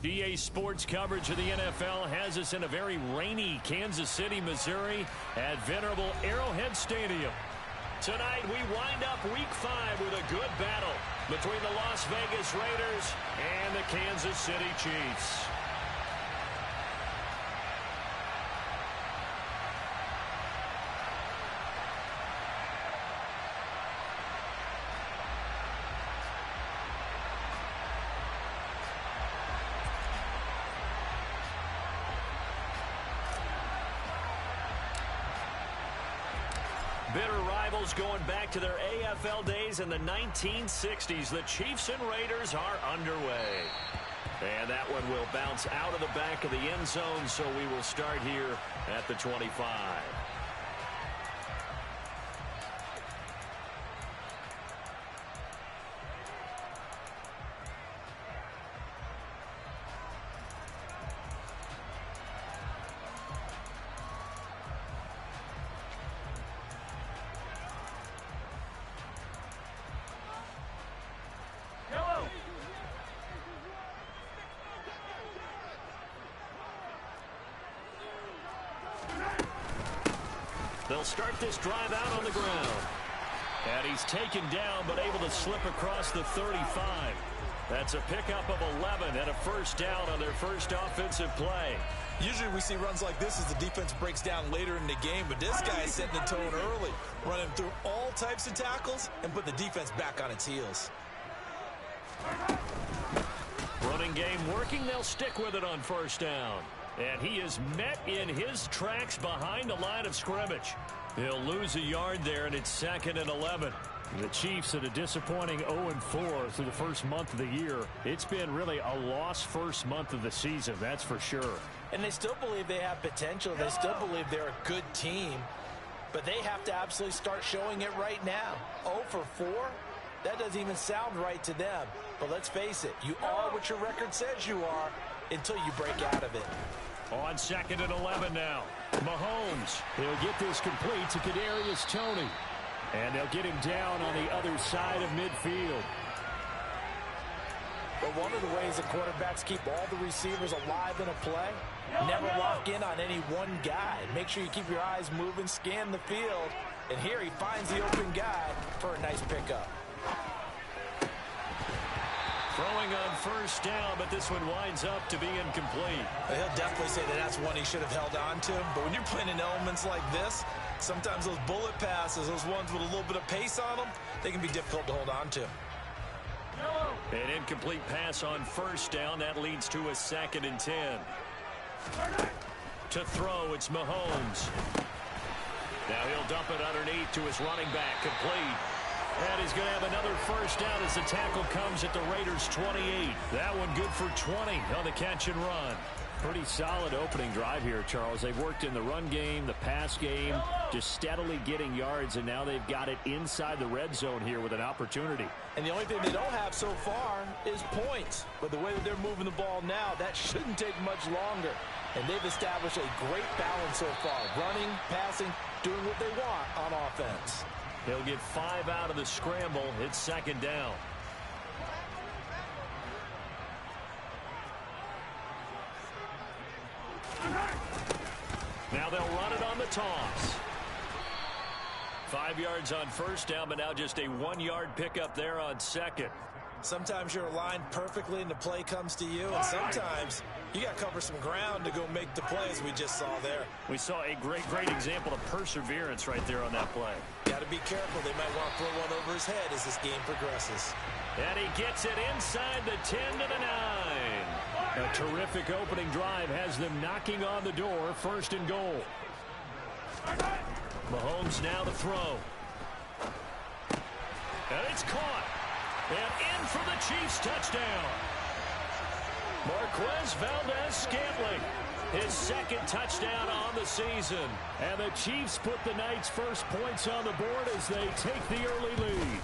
EA Sports coverage of the NFL has us in a very rainy Kansas City, Missouri at venerable Arrowhead Stadium. Tonight, we wind up Week 5 with a good battle between the Las Vegas Raiders and the Kansas City Chiefs. Bitter rivals going back to their AFL days in the 1960s. The Chiefs and Raiders are underway. And that one will bounce out of the back of the end zone, so we will start here at the 25. They'll start this drive out on the ground. And he's taken down, but able to slip across the 35. That's a pickup of 11 and a first down on their first offensive play. Usually we see runs like this as the defense breaks down later in the game, but this guy is setting the tone early, running through all types of tackles and put the defense back on its heels. Running game working. They'll stick with it on first down. And he is met in his tracks behind the line of scrimmage. He'll lose a yard there, and it's 2nd and 11. The Chiefs at a disappointing 0-4 through the first month of the year. It's been really a lost first month of the season, that's for sure. And they still believe they have potential. They still believe they're a good team. But they have to absolutely start showing it right now. 0-4? That doesn't even sound right to them. But let's face it, you are what your record says you are until you break out of it. On 2nd and 11 now. Mahomes. He'll get this complete to Kadarius Toney. And they'll get him down on the other side of midfield. But one of the ways the quarterbacks keep all the receivers alive in a play, never lock in on any one guy. Make sure you keep your eyes moving, scan the field. And here he finds the open guy for a nice pickup. Throwing on first down, but this one winds up to be incomplete. He'll definitely say that that's one he should have held on to. But when you're playing in elements like this, sometimes those bullet passes, those ones with a little bit of pace on them, they can be difficult to hold on to. An incomplete pass on first down. That leads to a 2nd and 10. To throw, it's Mahomes. Now he'll dump it underneath to his running back, complete. And he's going to have another first down as the tackle comes at the Raiders' 28. That one good for 20 on the catch and run. Pretty solid opening drive here, Charles. They've worked in the run game, the pass game, just steadily getting yards, and now they've got it inside the red zone here with an opportunity. And the only thing they don't have so far is points. But the way that they're moving the ball now, that shouldn't take much longer. And they've established a great balance so far. Running, passing, doing what they want on offense. He'll get 5 out of the scramble. It's 2nd down. Now they'll run it on the toss. 5 yards on first down, but now just a 1-yard pickup there on 2nd. Sometimes you're aligned perfectly and the play comes to you, and sometimes you got to cover some ground to go make the play, as we just saw there. We saw a great example of perseverance right there on that play. Got to be careful. They might want to throw one over his head as this game progresses. And he gets it inside the 10 to the 9. A terrific opening drive has them knocking on the door, 1st and goal. Mahomes now to throw. And it's caught. And in for the Chiefs touchdown. Marquez Valdez-Scantling, his 2nd touchdown on the season. And the Chiefs put the night's first points on the board as they take the early lead.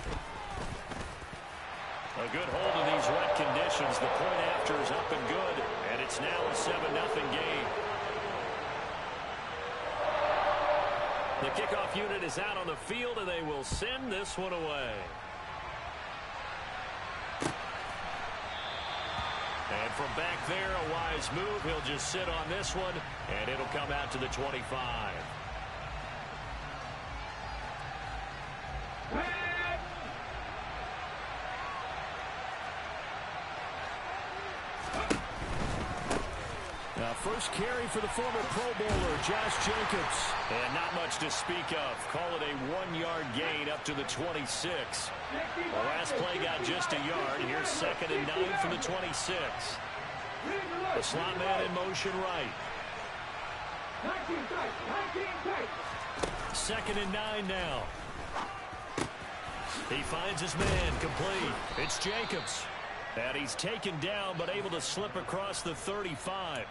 A good hold in these wet conditions. The point after is up and good. And it's now a 7-0 game. The kickoff unit is out on the field, and they will send this one away. And from back there, a wise move. He'll just sit on this one, and it'll come out to the 25. Now, first carry for the former Pro Bowler, Josh Jacobs. And not much to speak of. Call it a 1-yard gain up to the 26. The last play got just a yard. Here's 2nd and 9 from the 26. The slot man in motion right. 2nd and 9 now. He finds his man, complete. It's Jacobs. And he's taken down, but able to slip across the 35.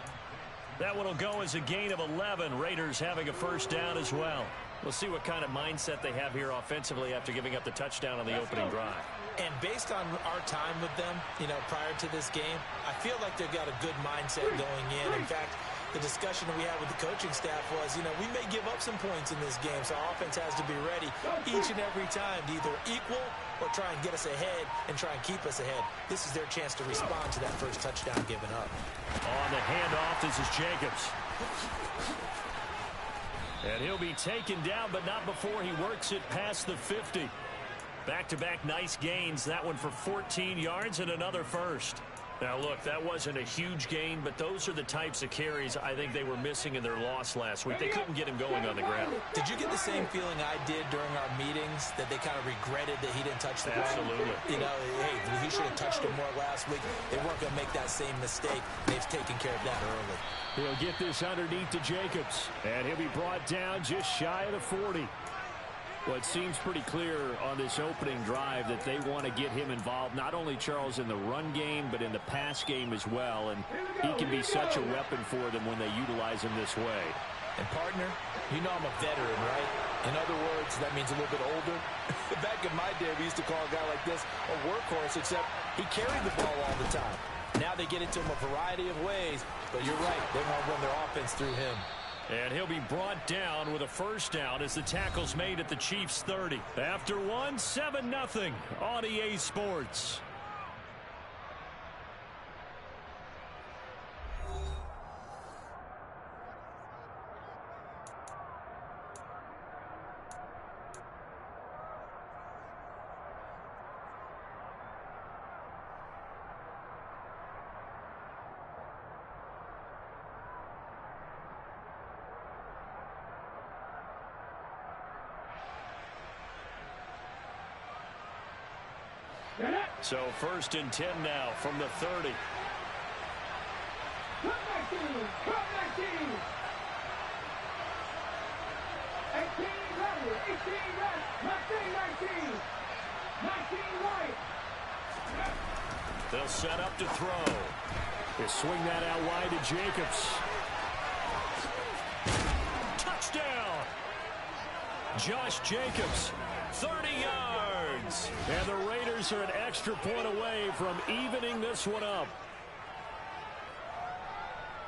That one will go as a gain of 11. Raiders having a first down as well. We'll see what kind of mindset they have here offensively after giving up the touchdown on the opening drive. And based on our time with them, prior to this game, I feel like they've got a good mindset going in. In fact, the discussion that we had with the coaching staff was, we may give up some points in this game, so our offense has to be ready each and every time to either equal or try and get us ahead and try and keep us ahead. This is their chance to respond to that first touchdown given up. On the handoff, this is Jacobs. And he'll be taken down, but not before he works it past the 50. Back-to-back nice gains. That one for 14 yards and another first. Now, look, that wasn't a huge gain, but those are the types of carries I think they were missing in their loss last week. They couldn't get him going on the ground. Did you get the same feeling I did during our meetings, that they kind of regretted that he didn't touch the ball? Absolutely. Hey, he should have touched him more last week. They weren't going to make that same mistake. They've taken care of that early. He'll get this underneath to Jacobs, and he'll be brought down just shy of the 40. Well, it seems pretty clear on this opening drive that they want to get him involved, not only, Charles, in the run game, but in the pass game as well. And he can be such a weapon for them when they utilize him this way. And, partner, I'm a veteran, right? In other words, that means a little bit older. Back in my day, we used to call a guy like this a workhorse, except he carried the ball all the time. Now they get into him a variety of ways, but you're right, they want to run their offense through him. And he'll be brought down with a first down as the tackle's made at the Chiefs' 30. After 7-0 on EA Sports. So 1st and 10 now from the 30. Come back team! 18 ready! 18 left! 19! 19 right! They'll set up to throw. They swing that out wide to Jacobs. Touchdown! Josh Jacobs, 30 yards. And the Raiders are an extra point away from evening this one up.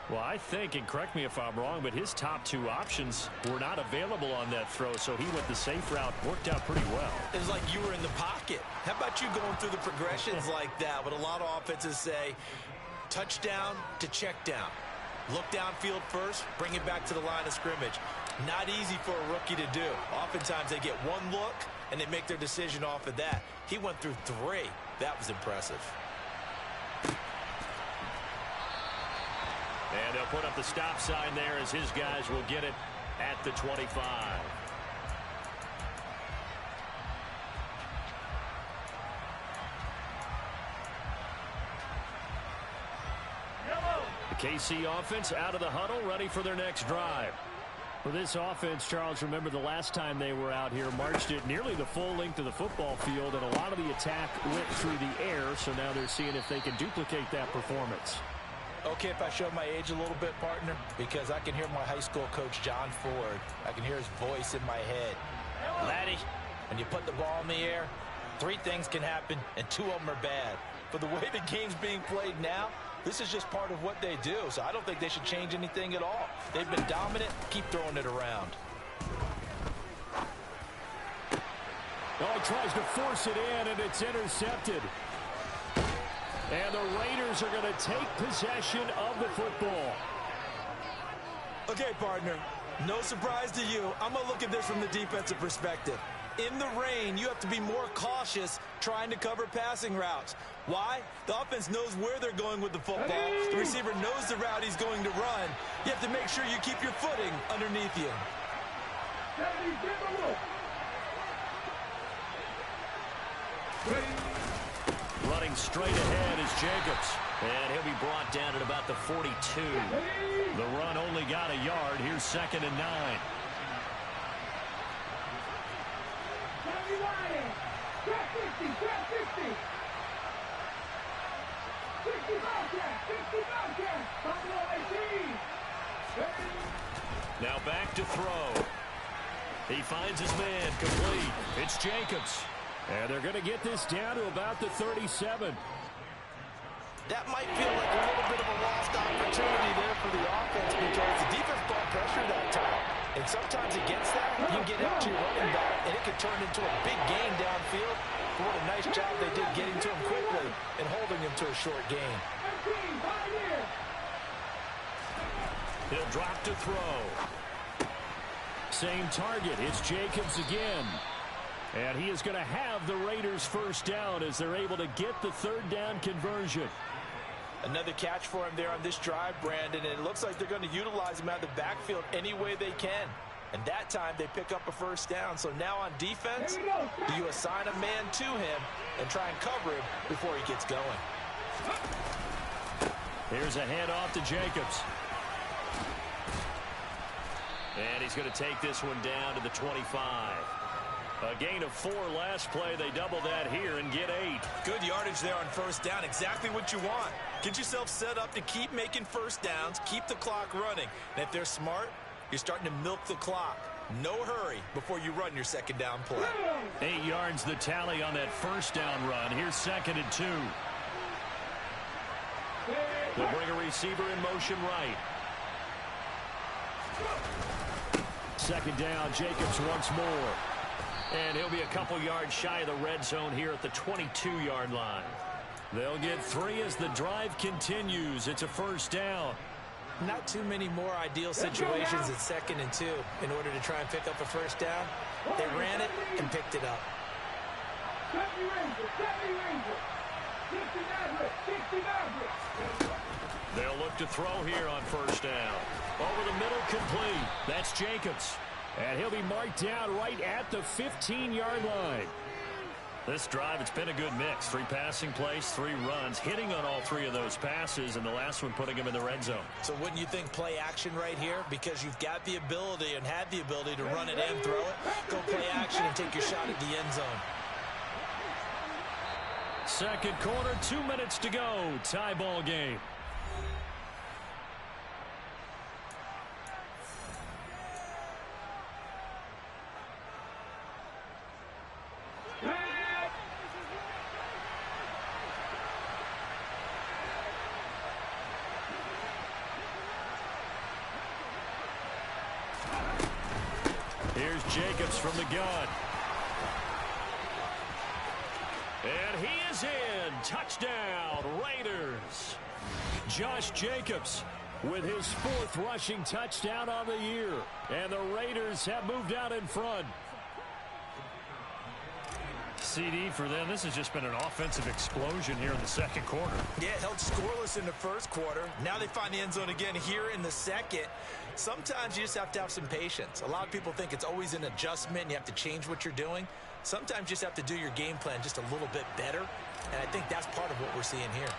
Well, I think, and correct me if I'm wrong, but his top 2 options were not available on that throw, so he went the safe route. Worked out pretty well. It was like you were in the pocket. How about you going through the progressions like that? But a lot of offenses say touchdown to check down. Look downfield first, bring it back to the line of scrimmage. Not easy for a rookie to do. Oftentimes they get one look, and they make their decision off of that. He went through 3. That was impressive. And they'll put up the stop sign there as his guys will get it at the 25. The KC offense out of the huddle, ready for their next drive. For this offense, Charles, remember the last time they were out here, marched it nearly the full length of the football field, and a lot of the attack went through the air, so now they're seeing if they can duplicate that performance. Okay, if I show my age a little bit, partner, because I can hear my high school coach, John Ford. I can hear his voice in my head. Laddie, when you put the ball in the air, 3 things can happen, and 2 of them are bad. But the way the game's being played now, this is just part of what they do, so I don't think they should change anything at all. They've been dominant. Keep throwing it around. Oh, he tries to force it in, and it's intercepted. And the Raiders are going to take possession of the football. Okay, partner, no surprise to you. I'm going to look at this from the defensive perspective. In the rain, you have to be more cautious trying to cover passing routes. Why? The offense knows where they're going with the football. The receiver knows the route he's going to run. You have to make sure you keep your footing underneath you. Running straight ahead is Jacobs. And he'll be brought down at about the 42. The run only got a yard. Here's 2nd and 9. Now back to throw. He finds his man, complete. It's Jacobs. And they're going to get this down to about the 37. That might feel like a little bit of a lost opportunity there for the offense because the defense brought pressure that time. And sometimes against that, you can get into your running back, and it could turn into a big gain downfield. But what a nice job they did getting to him quickly and holding him to a short gain. He'll drop to throw. Same target. It's Jacobs again. And he is going to have the Raiders first down as they're able to get the 3rd down conversion. Another catch for him there on this drive, Brandon, and it looks like they're going to utilize him out of the backfield any way they can. And that time they pick up a first down. So now on defense, do you assign a man to him and try and cover him before he gets going? Here's a handoff to Jacobs. And he's going to take this one down to the 25. A gain of 4 last play. They double that here and get 8. Good yardage there on first down. Exactly what you want. Get yourself set up to keep making first downs, keep the clock running. And if they're smart, you're starting to milk the clock. No hurry before you run your 2nd down play. 8 yards the tally on that first down run. Here's 2nd and 2. They'll bring a receiver in motion right. 2nd down, Jacobs once more. And he'll be a couple yards shy of the red zone here at the 22-yard line. They'll get 3 as the drive continues. It's a first down. Not too many more ideal situations at 2nd and 2 in order to try and pick up a first down. They ran it and picked it up. They'll look to throw here on first down. Over the middle, complete. That's Jacobs. And he'll be marked down right at the 15-yard line. This drive, it's been a good mix. 3 passing plays, 3 runs, hitting on all 3 of those passes, and the last one putting him in the red zone. So wouldn't you think play action right here? Because you've got the ability and had the ability to run it and throw it. Go play action and take your shot at the end zone. 2nd quarter, 2 minutes to go. Tie ball game. Here's Jacobs from the gun. And he is in. Touchdown, Raiders. Josh Jacobs with his 4th rushing touchdown on the year. And the Raiders have moved out in front. CD for them. This has just been an offensive explosion here in the 2nd quarter. Yeah, held scoreless in the 1st quarter. Now they find the end zone again here in the 2nd. Sometimes you just have to have some patience. A lot of people think it's always an adjustment. You have to change what you're doing. Sometimes you just have to do your game plan just a little bit better. And I think that's part of what we're seeing here.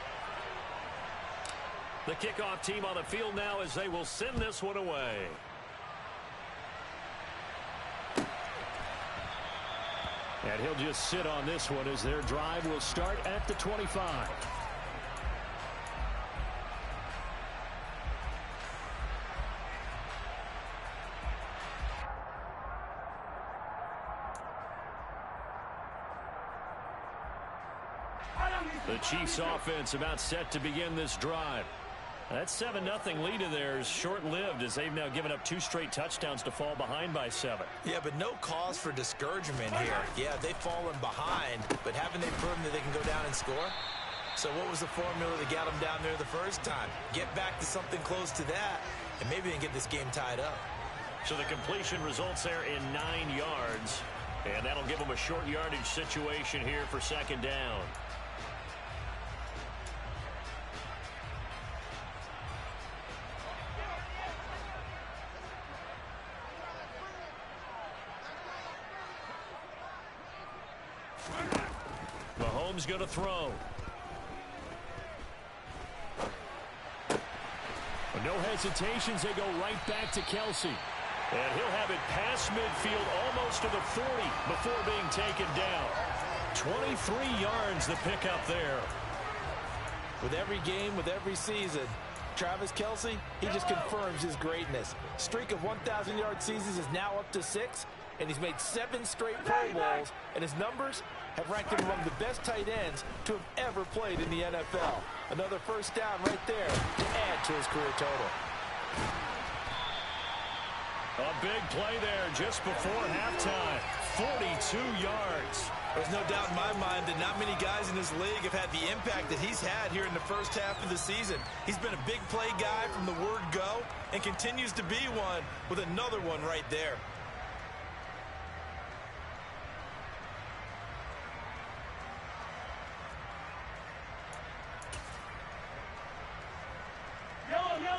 The kickoff team on the field now as they will send this one away. And he'll just sit on this one as their drive will start at the 25. The Chiefs offense about set to begin this drive. That 7-0 lead of theirs short-lived as they've now given up 2 straight touchdowns to fall behind by 7. Yeah, but no cause for discouragement here. Yeah, they've fallen behind, but haven't they proven that they can go down and score? So what was the formula that got them down there the first time? Get back to something close to that, and maybe they can get this game tied up. So the completion results there in 9 yards, and that'll give them a short yardage situation here for second down. Mahomes going to throw. No hesitations, they go right back to Kelsey. And he'll have it past midfield almost to the 40 before being taken down. 23 yards the pickup there. With every game, with every season, Travis Kelsey, he just confirms his greatness. Streak of 1,000-yard seasons is now up to 6, and he's made 7 straight Pro Bowls, and his numbers have ranked him among the best tight ends to have ever played in the NFL. Another first down right there to add to his career total. A big play there just before halftime. 42 yards. There's no doubt in my mind that not many guys in this league have had the impact that he's had here in the first half of the season. He's been a big play guy from the word go and continues to be one with another one right there.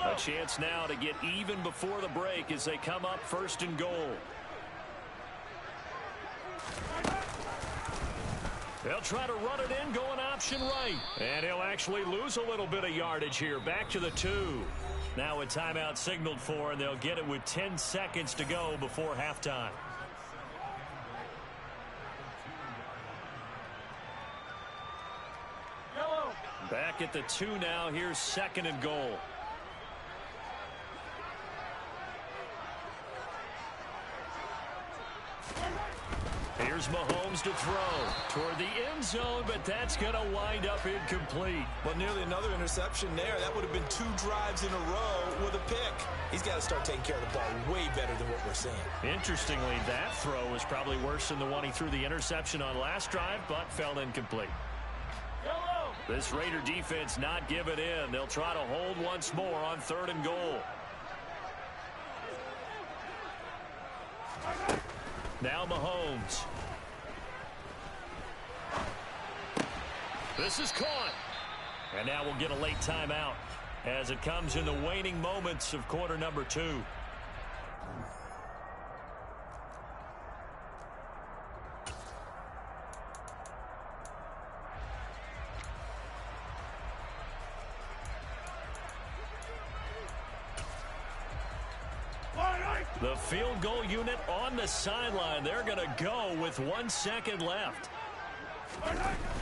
A chance now to get even before the break as they come up first and goal. They'll try to run it in, going option right. And he'll actually lose a little bit of yardage here. Back to the 2. Now a timeout signaled for, and they'll get it with 10 seconds to go before halftime. Back at the 2 now. Here's second and goal. Here's Mahomes to throw toward the end zone, but that's going to wind up incomplete. Well, nearly another interception there. That would have been 2 drives in a row with a pick. He's got to start taking care of the ball way better than what we're seeing. Interestingly, that throw was probably worse than the one he threw the interception on last drive, but fell incomplete. This Raider defense not giving in. They'll try to hold once more on third and goal. Now Mahomes. This is caught. And now we'll get a late timeout as it comes in the waning moments of quarter number 2. The field goal unit on the sideline. They're going to go with 1 second left.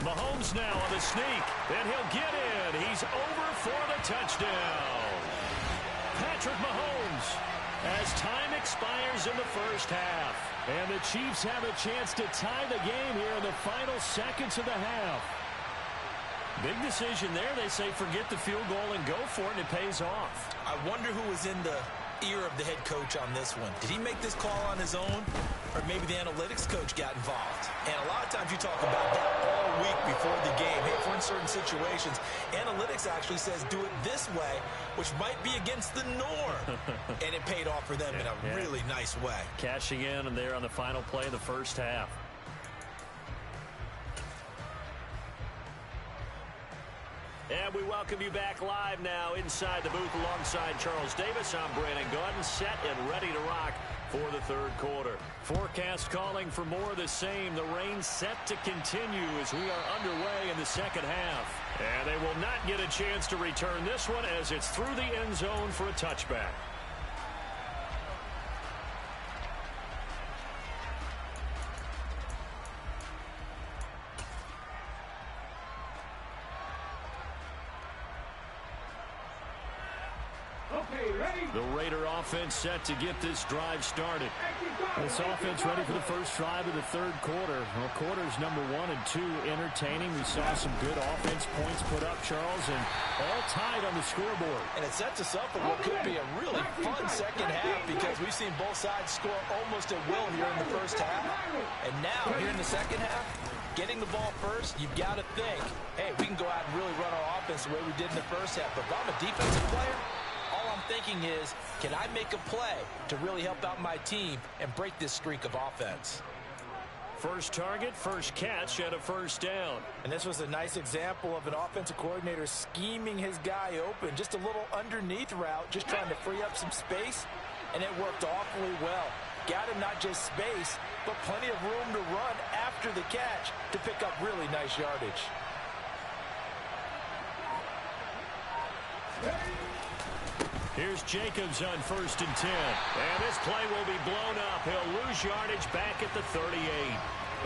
Mahomes now on the sneak, and he'll get in. He's over for the touchdown. Patrick Mahomes, as time expires in the first half. And the Chiefs have a chance to tie the game here in the final seconds of the half. Big decision there. They say forget the field goal and go for it, and it pays off. I wonder who was in the ear of the head coach on this one. Did he make this call on his own, or maybe the analytics coach got involved? And a lot of times you talk about that all week before the game. Hey, for in certain situations, analytics actually says do it this way, which might be against the norm. And it paid off for them in a really nice way. Cashing in and there on the final play of the first half. And we welcome you back live now inside the booth alongside Charles Davis. I'm Brandon Gaudin, set and ready to rock for the third quarter. Forecast calling for more of the same. The rain set to continue as we are underway in the second half. And they will not get a chance to return this one as it's through the end zone for a touchback. The Raider offense set to get this drive started. This offense ready for the first drive of the third quarter. Well, quarters number 1 and 2 entertaining. We saw some good offense points put up, Charles, and all tied on the scoreboard. And it sets us up for what could be a really fun second half because we've seen both sides score almost at will here in the first half. And now, here in the second half, getting the ball first, you've got to think, hey, we can go out and really run our offense the way we did in the first half. But if I'm a defensive player, all I'm thinking is, can I make a play to really help out my team and break this streak of offense? First target, first catch, and a first down. And this was a nice example of an offensive coordinator scheming his guy open. Just a little underneath route, just trying to free up some space, and it worked awfully well. Got him not just space, but plenty of room to run after the catch to pick up really nice yardage. Here's Jacobs on 1st and 10. And this play will be blown up. He'll lose yardage back at the 38.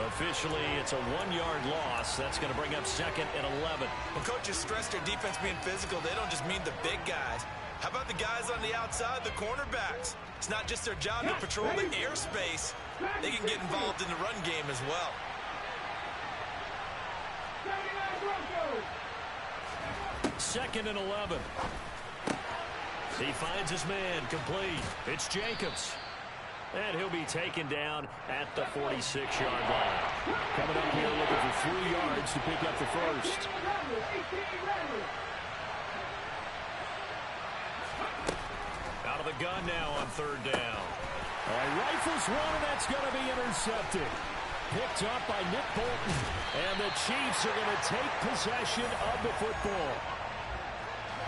Officially, it's a 1-yard loss. That's going to bring up 2nd and 11. When coaches stress their defense being physical, they don't just mean the big guys. How about the guys on the outside, the cornerbacks? It's not just their job to patrol the airspace. They can get involved in the run game as well. 2nd and 11. He finds his man, complete. It's Jacobs. And he'll be taken down at the 46-yard line. Coming up here looking for 3 yards to pick up the first. Out of the gun now on 3rd down. All right, rifles one, and that's going to be intercepted. Picked up by Nick Bolton. And the Chiefs are going to take possession of the football.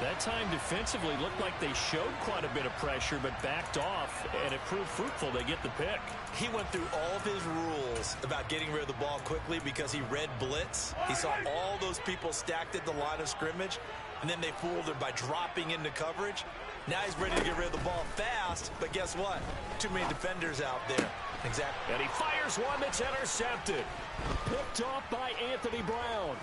That time defensively looked like they showed quite a bit of pressure but backed off, and it proved fruitful. They get the pick. He went through all of his rules about getting rid of the ball quickly because he read blitz. He saw all those people stacked at the line of scrimmage, and then they fooled him by dropping into coverage. Now he's ready to get rid of the ball fast, but guess what? Too many defenders out there. Exactly. And he fires one that's intercepted. Picked off by Anthony Brown.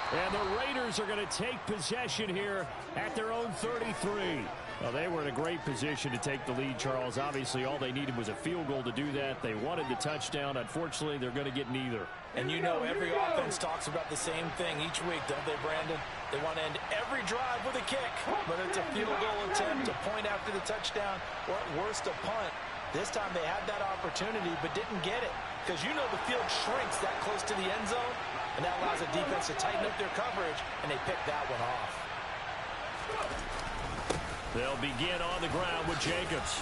And the Raiders are going to take possession here at their own 33. Well, they were in a great position to take the lead, Charles. Obviously, all they needed was a field goal to do that. They wanted the touchdown. Unfortunately, they're going to get neither. And you know every offense talks about the same thing each week, don't they, Brandon? They want to end every drive with a kick, whether it's a field goal attempt, a point after the touchdown, or at worst, a punt. This time they had that opportunity but didn't get it because you know the field shrinks that close to the end zone, and that allows the defense to tighten up their coverage, and they pick that one off. They'll begin on the ground with Jacobs.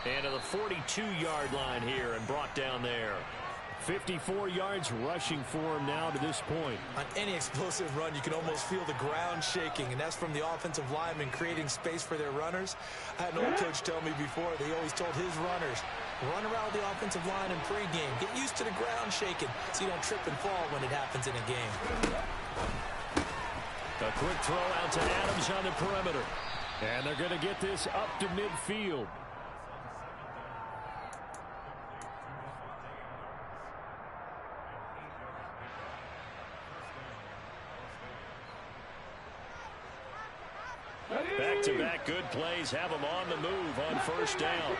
And to the 42-yard line here and brought down there. 54 yards rushing for him now to this point. On any explosive run, you can almost feel the ground shaking, and that's from the offensive linemen creating space for their runners. I had an old coach tell me before, they always told his runners, run around the offensive line in pregame. Get used to the ground shaking so you don't trip and fall when it happens in a game. A quick throw out to Adams on the perimeter. And they're going to get this up to midfield. Back-to-back good plays have them on the move on first down.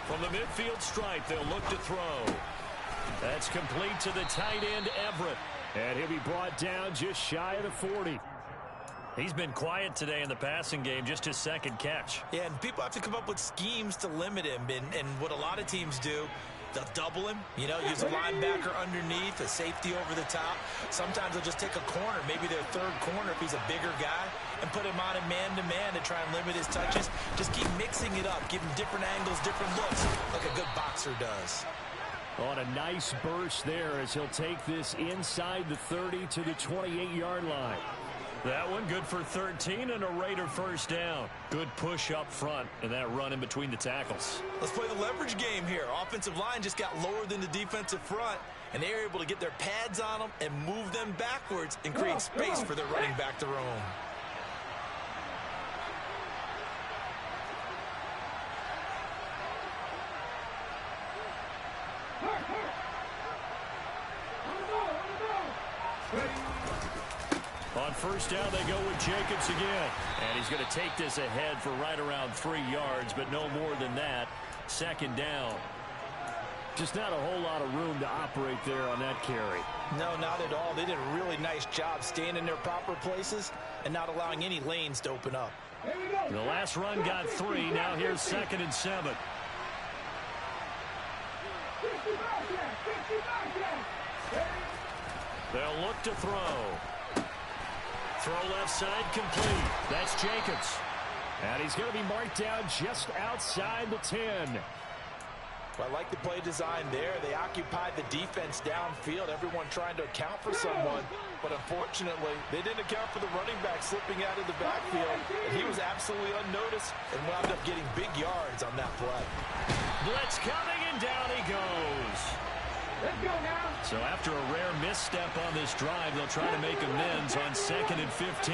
From the midfield stripe, they'll look to throw. That's complete to the tight end, Everett. And he'll be brought down just shy of the 40. He's been quiet today in the passing game, just his 2nd catch. Yeah, and people have to come up with schemes to limit him. And what a lot of teams do, they'll double him, you know, use a linebacker underneath, a safety over the top. Sometimes they'll just take a corner, maybe their 3rd corner if he's a bigger guy, and put him on a man-to-man to try and limit his touches. Just keep mixing it up, give him different angles, different looks, like a good boxer does. On a nice burst there as he'll take this inside the 30 to the 28-yard line. That one good for 13 and a Raider first down. Good push up front and that run in between the tackles. Let's play the leverage game here. Offensive line just got lower than the defensive front, and they were able to get their pads on them and move them backwards and create space for their running back to roam. On first down, they go with Jacobs again. And he's going to take this ahead for right around 3 yards, but no more than that. 2nd down. Just not a whole lot of room to operate there on that carry. No, not at all. They did a really nice job staying in their proper places and not allowing any lanes to open up. The last run got 3. Now here's 2nd and 7. They'll look to throw. Throw left side complete. That's Jacobs. And he's going to be marked down just outside the 10. I like the play design there. They occupied the defense downfield, everyone trying to account for someone. But unfortunately, they didn't account for the running back slipping out of the backfield. And he was absolutely unnoticed and wound up getting big yards on that play. Blitz coming, and down he goes. Let's go now. So after a rare misstep on this drive, they'll try to make amends on 2nd and 15.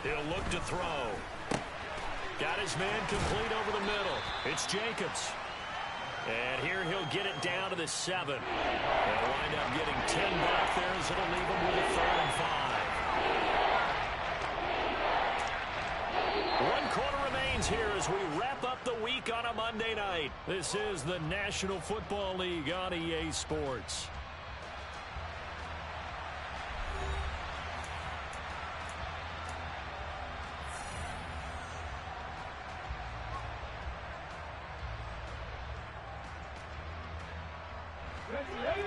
He'll look to throw. Got his man complete over the middle. It's Jacobs. And here he'll get it down to the 7. They'll wind up getting 10 back there as it'll leave them with a 3rd and 5. 1 quarter remains here as we wrap up the week on a Monday night. This is the National Football League on EA Sports.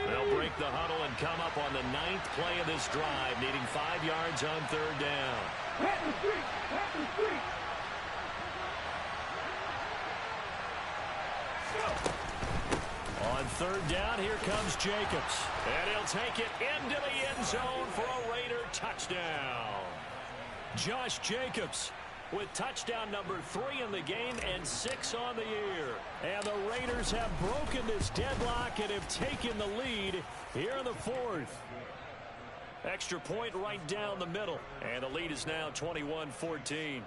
They'll break the huddle and come up on the 9th play of this drive, needing 5 yards on 3rd down. On 3rd down, here comes Jacobs. And he'll take it into the end zone for a Raider touchdown. Josh Jacobs with touchdown number 3 in the game and 6 on the year. And the Raiders have broken this deadlock and have taken the lead here in the 4th. Extra point right down the middle. And the lead is now 21-14.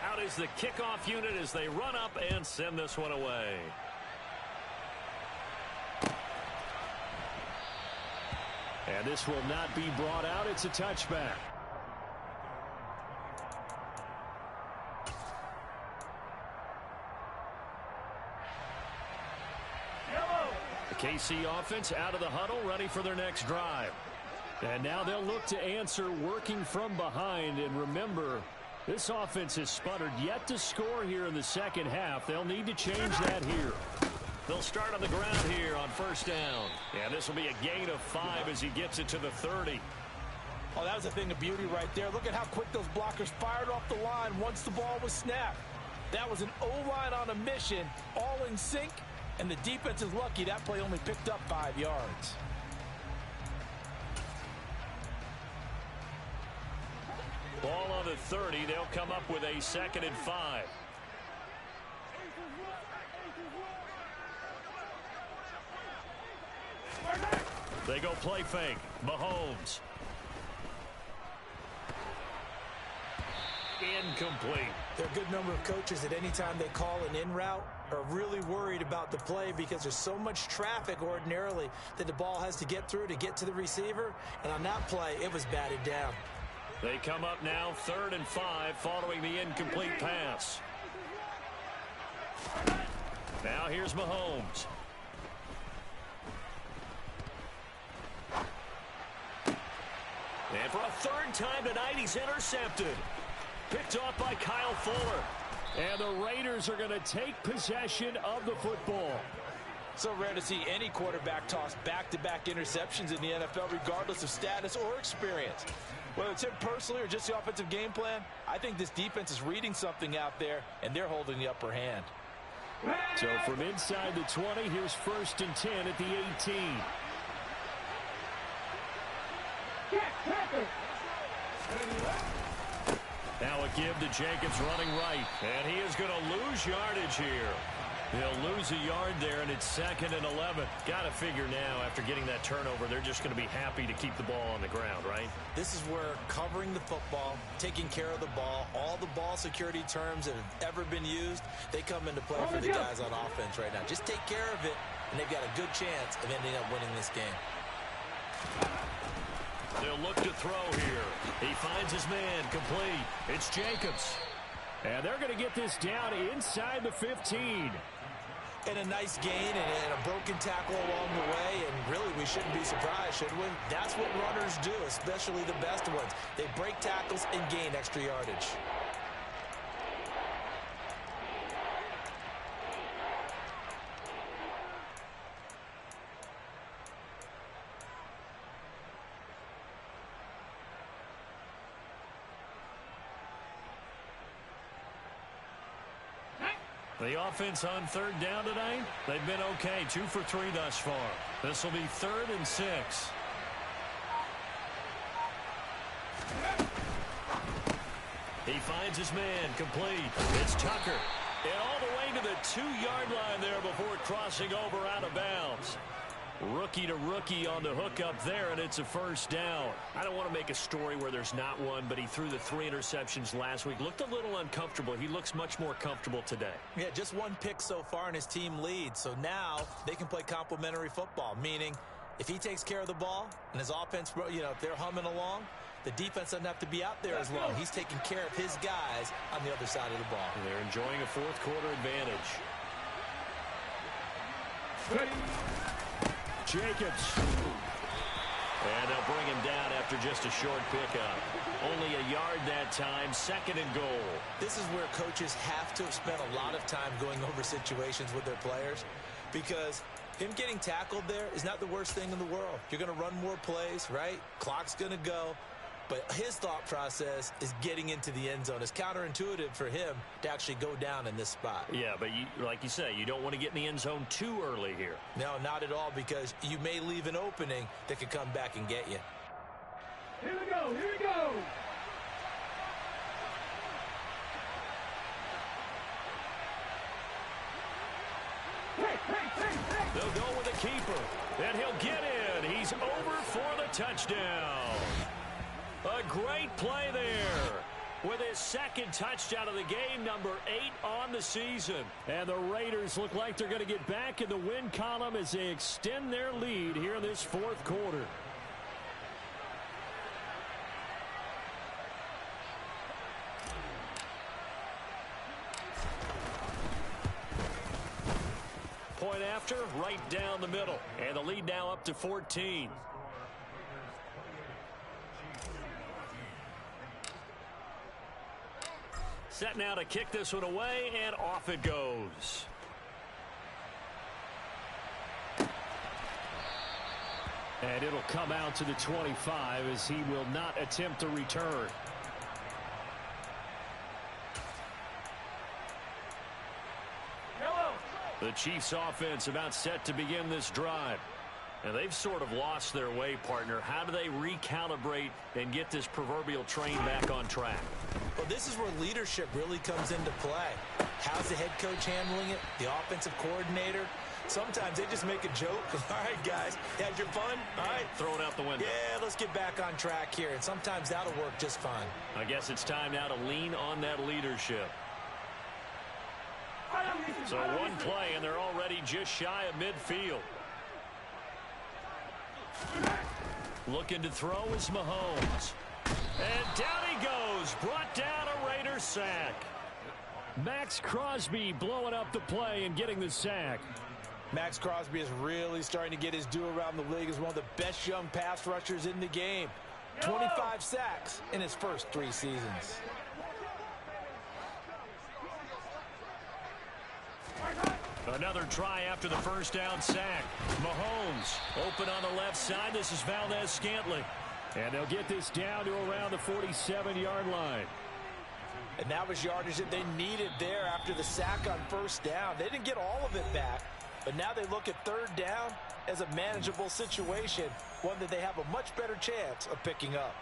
Out is the kickoff unit as they run up and send this one away. And this will not be brought out. It's a touchback. The KC offense out of the huddle, ready for their next drive. And now they'll look to answer working from behind. And remember, this offense has sputtered yet to score here in the second half. They'll need to change that here. They'll start on the ground here on 1st down. And this will be a gain of 5 as he gets it to the 30. Oh, that was a thing of beauty right there. Look at how quick those blockers fired off the line once the ball was snapped. That was an O-line on a mission, all in sync, and the defense is lucky that play only picked up 5 yards. Ball on the 30. They'll come up with a 2nd and 5. They go play fake. Mahomes. Incomplete. There are a good number of coaches at any time they call an in route are really worried about the play because there's so much traffic ordinarily that the ball has to get through to get to the receiver. And on that play, it was batted down. They come up now 3rd and 5 following the incomplete pass. Now here's Mahomes. And for a 3rd time tonight, he's intercepted. Picked off by Kyle Fuller. And the Raiders are going to take possession of the football. So rare to see any quarterback toss back-to-back interceptions in the NFL, regardless of status or experience. Whether it's him personally or just the offensive game plan, I think this defense is reading something out there, and they're holding the upper hand. So from inside the 20, here's 1st and 10 at the 18. Now a give to Jacobs running right. And he is going to lose yardage here. He'll lose a yard there, and it's 2nd and 11. Got to figure now, after getting that turnover, they're just going to be happy to keep the ball on the ground, right? This is where covering the football, taking care of the ball, all the ball security terms that have ever been used, they come into play for the guys on offense right now. Just take care of it, and they've got a good chance of ending up winning this game. They'll look to throw here. He finds his man, complete. It's Jacobs. And they're going to get this down inside the 15. And a nice gain and a broken tackle along the way, and really we shouldn't be surprised, should we? That's what runners do, especially the best ones. They break tackles and gain extra yardage. The offense on third down tonight, they've been okay. 2 for 3 thus far. This will be 3rd and 6. He finds his man, complete. It's Tucker. And all the way to the 2-yard line there before crossing over out of bounds. Rookie to rookie on the hook up there, and it's a first down. I don't want to make a story where there's not one, but he threw the 3 interceptions last week. Looked a little uncomfortable. He looks much more comfortable today. Yeah, just 1 pick so far, and his team leads. So now they can play complementary football, meaning if he takes care of the ball and his offense, if they're humming along, the defense doesn't have to be out there as long. He's taking care of his guys on the other side of the ball. They're enjoying a 4th quarter advantage. Jacobs. And they'll bring him down after just a short pickup. Only a yard that time, 2nd and goal. This is where coaches have to have spent a lot of time going over situations with their players, because him getting tackled there is not the worst thing in the world. You're going to run more plays, right? Clock's going to go. But his thought process is getting into the end zone. It's counterintuitive for him to actually go down in this spot. Yeah, but like you say, you don't want to get in the end zone too early here. No, not at all, because you may leave an opening that could come back and get you. Here we go, here we go. They'll go with the keeper, and he'll get in. He's over for the touchdown. A great play there with his 2nd touchdown of the game, number 8 on the season. And the Raiders look like they're going to get back in the win column as they extend their lead here in this 4th quarter. Point after, right down the middle. And the lead now up to 14. Set now to kick this one away, and off it goes. And it'll come out to the 25 as he will not attempt to return. The Chiefs offense about set to begin this drive. And they've sort of lost their way, partner. How do they recalibrate and get this proverbial train back on track? Well, this is where leadership really comes into play. How's the head coach handling it? The offensive coordinator? Sometimes they just make a joke. All right, guys, had your fun? All right. Throw it out the window. Yeah, let's get back on track here. And sometimes that'll work just fine. I guess it's time now to lean on that leadership. So 1 play, and they're already just shy of midfield. Looking to throw is Mahomes. And down he goes. Brought down a Raider sack. Max Crosby blowing up the play and getting the sack. Max Crosby is really starting to get his due around the league as one of the best young pass rushers in the game. 25 sacks in his first 3 seasons. Another try after the first down sack. Mahomes open on the left side. This is Valdez-Scantling. And they'll get this down to around the 47-yard line. And that was yardage that they needed there after the sack on first down. They didn't get all of it back, but now they look at 3rd down as a manageable situation, one that they have a much better chance of picking up.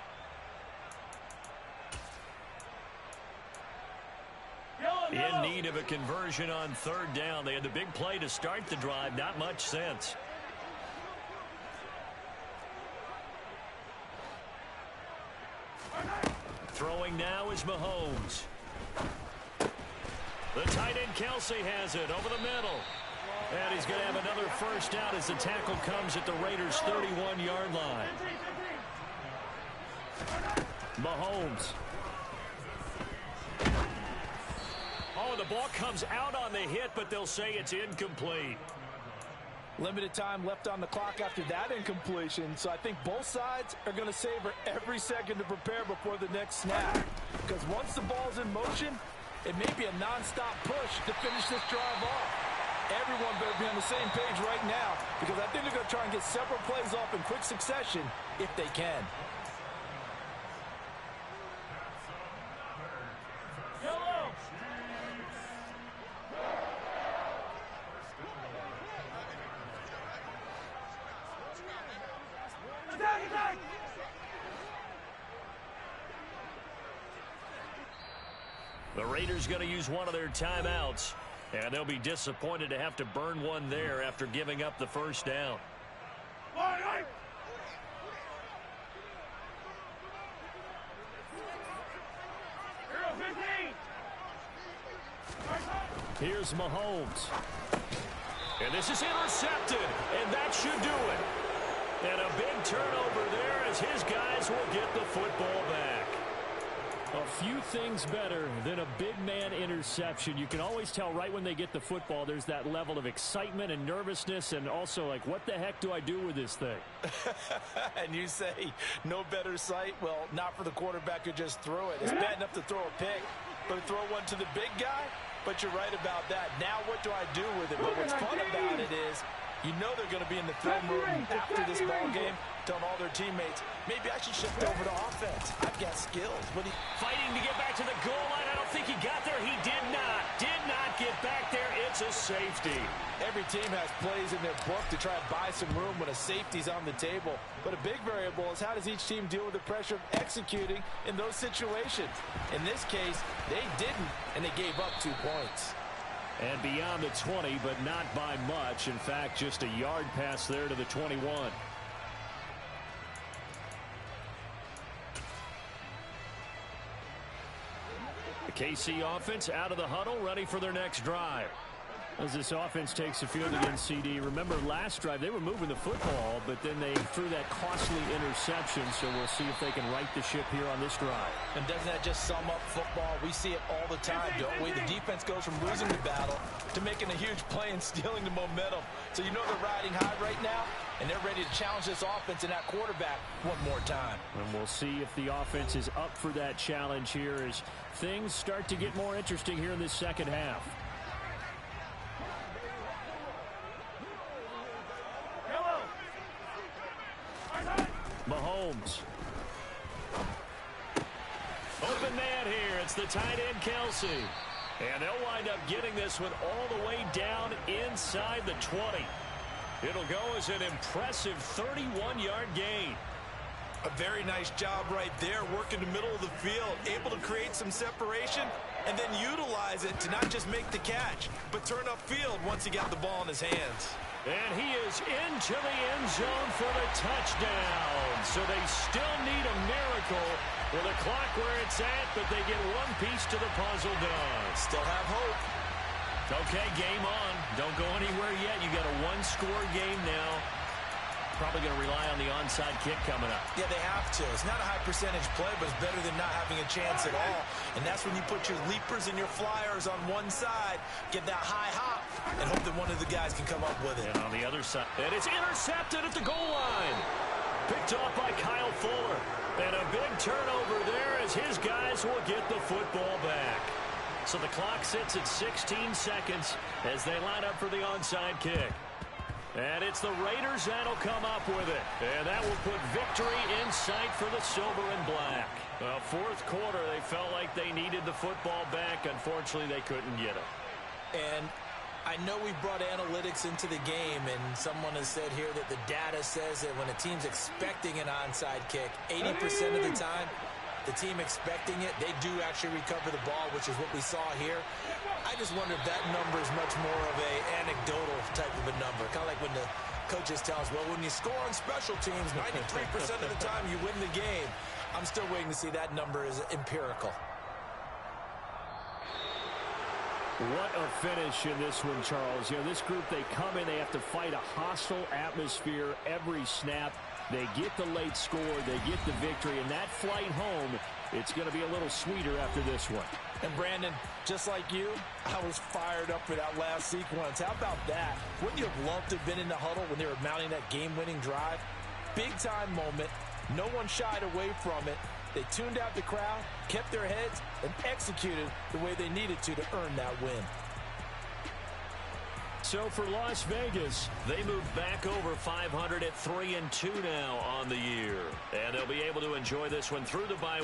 In need of a conversion on 3rd down. They had the big play to start the drive. Not much sense. Throwing now is Mahomes. The tight end Kelsey has it over the middle. And he's going to have another first down as the tackle comes at the Raiders' 31-yard line. Mahomes. Oh, the ball comes out on the hit, but they'll say it's incomplete. Limited time left on the clock after that incompletion, so I think both sides are going to savor every second to prepare before the next snap. Because once the ball's in motion, it may be a non-stop push to finish this drive off. Everyone better be on the same page right now, because I think they're going to try and get several plays off in quick succession if they can. The Raiders going to use one of their timeouts, and they'll be disappointed to have to burn one there after giving up the first down. Here's Mahomes. And this is intercepted, and that should do it. And a big turnover there as his guys will get the football back. A few things better than a big man interception. You can always tell right when they get the football, there's that level of excitement and nervousness, and also like, what the heck do I do with this thing? And you say no better sight? Well, not for the quarterback who just threw it. It's bad enough to throw a pick, but throw one to the big guy? But you're right about that. Now what do I do with it? But what's fun about it is you know they're going to be in the film room after this ball game, telling all their teammates, maybe I should shift over to offense. I've got skills. Fighting to get back to the goal line. I don't think he got there. He did not. Did not get back there. It's a safety. Every team has plays in their book to try and buy some room when a safety's on the table. But a big variable is how does each team deal with the pressure of executing in those situations. In this case, they didn't, and they gave up 2 points. And beyond the 20, but not by much. In fact, just a yard pass there to the 21. The KC offense out of the huddle, ready for their next drive. As this offense takes the field against CD, remember last drive they were moving the football, but then they threw that costly interception, so we'll see if they can right the ship here on this drive. And doesn't that just sum up football? We see it all the time, don't we? The defense goes from losing the battle to making a huge play and stealing the momentum. So you know they're riding high right now, and they're ready to challenge this offense and that quarterback one more time. And we'll see if the offense is up for that challenge here as things start to get more interesting here in this second half. Mahomes. Open man here. It's the tight end, Kelsey. And they'll wind up getting this one all the way down inside the 20. It'll go as an impressive 31-yard gain. A very nice job right there, working the middle of the field, able to create some separation and then utilize it to not just make the catch, but turn upfield once he got the ball in his hands. And he is into the end zone for the touchdown. So they still need a miracle with the clock where it's at, but they get one piece to the puzzle done. Still have hope. Okay, game on. Don't go anywhere yet. You got a one-score game now. Probably going to rely on the onside kick coming up. Yeah, they have to. It's not a high percentage play, but it's better than not having a chance at all. And that's when you put your leapers and your flyers on one side, get that high hop, and hope that one of the guys can come up with it. And on the other side, and it's intercepted at the goal line. Picked off by Kyle Fuller. And a big turnover there as his guys will get the football back. So the clock sits at 16 seconds as they line up for the onside kick. And it's the Raiders that'll come up with it. And that will put victory in sight for the silver and black. Well, fourth quarter, they felt like they needed the football back. Unfortunately, they couldn't get it. And I know we brought analytics into the game, and someone has said here that the data says that when a team's expecting an onside kick, 80% of the time, the team expecting it, they do actually recover the ball, which is what we saw here. I just wonder if that number is much more of a anecdotal type of a number. Kind of like when the coaches tell us, well, when you score on special teams, 93% of the time you win the game. I'm still waiting to see that number is empirical. What a finish in this one, Charles. You know, this group, they come in, they have to fight a hostile atmosphere every snap. They get the late score, they get the victory, and that flight home It's going to be a little sweeter after this one. And Brandon, just like you, I was fired up for that last sequence. How about that? Wouldn't you have loved to have been in the huddle when they were mounting that game-winning drive? Big-time moment. No one shied away from it. They tuned out the crowd, kept their heads, and executed the way they needed to earn that win. So for Las Vegas, they move back over 500 at 3-2 now on the year. And they'll be able to enjoy this one through the bye.